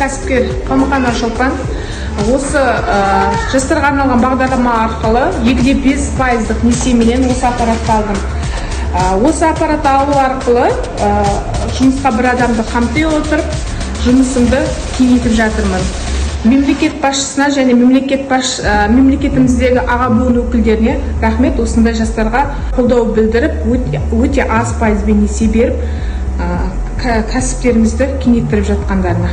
кәсіпкер Қалмұқан Шолпан. Осы жастарға арналған бағдарлама арқылы 2,5% несиеменен осы аппаратты алдым. Осы аппаратты алу арқылы жұмысқа бір адамды қамти отырып, жұмысымды кеңейтіп жатырмын. Мемлекет басшысына және мемлекетіміздегі аға буын өкілдеріне рахмет, осындай жастарға қолдау білдіріп, өте аз пайызбен несие беріп, кәсіптерімізді кеңейттіріп жатқандарына.